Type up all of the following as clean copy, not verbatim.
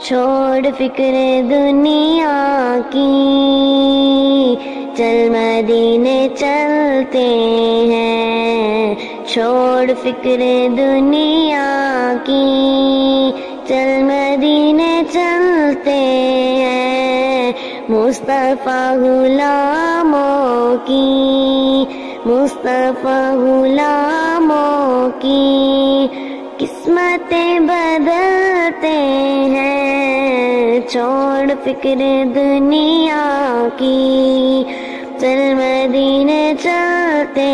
چھوڑ فکر دنیا کی، چل مدینے چلتے ہیں، چھوڑ فکر دنیا کی، چل مدینے چلتے ہیں، مصطفیٰ غلاموں کی، مصطفیٰ غلاموں کی قسمتیں بدلتے ہیں، چھوڑ فکر دنیا کی، چل مدینے چلتے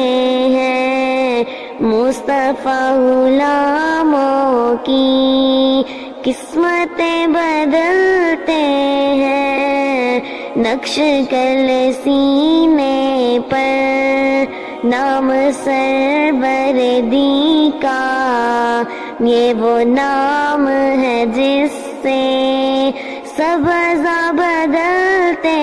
ہیں، مصطفیٰ غلاموں کی قسمتیں بدلتے ہیں، نقش کل سینے پر نام سربردی کا، یہ وہ نام ہے جس سے سب اعضاء بدلتے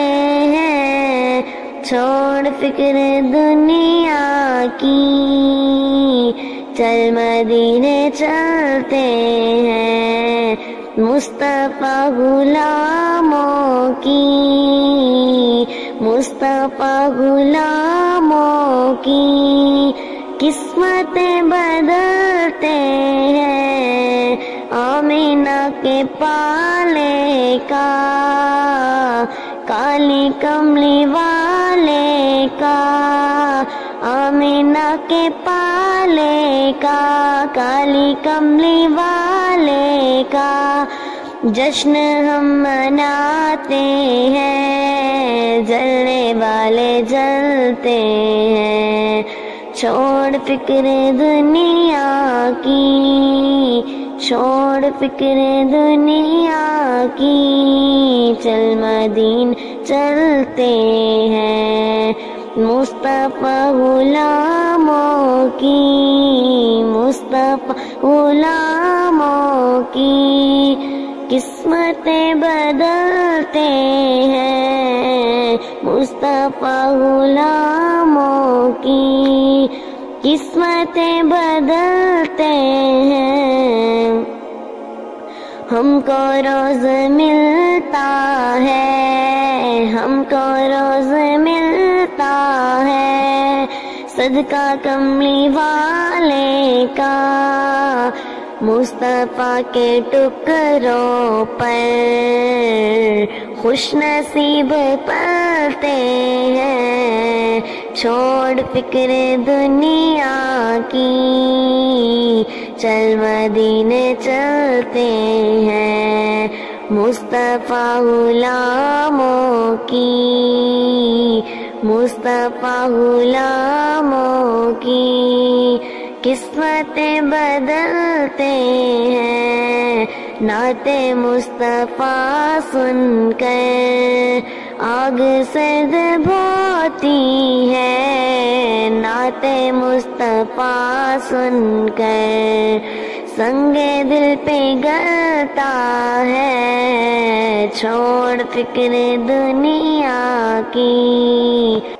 ہیں، چھوڑ فکر دنیا کی، چل مدینے چلتے ہیں، مصطفیٰ غلاموں کی، مصطفیٰ غلاموں کی قسمتیں بدلتے ہیں، آمینہ کے پالے کا، کالی کملی والے کا، آمینہ کے پالے کا، کالی کملی والے کا جشن ہم مناتے ہیں، جلنے والے جلتے ہیں، چھوڑ فکر دنیا کی، چھوڑ فکر دنیا کی، چل مدینے چلتے ہیں، مصطفیٰ غلاموں کی، مصطفیٰ غلاموں کی قسمتیں بدلتے ہیں، مصطفیٰ غلاموں کی قسمتیں بدلتے ہیں، ہم کو روز ملتا ہے، ہم کو روز ملتا ہے، صدقہ کملی والے کا، مصطفیٰ کے ٹکڑوں پر خوش نصیب پلتے ہیں، چھوڑ فکر دنیا کی، چل مدینے چلتے ہیں، مصطفیٰ غلاموں کی، مصطفیٰ غلاموں کی قسمتیں بدلتے ہیں، نعت مصطفیٰ سن کر آگ سرد ہوتی ہے، نعت مصطفیٰ سن کر سنگ دل پہ گلتا ہے، چھوڑ فکر دنیا کی۔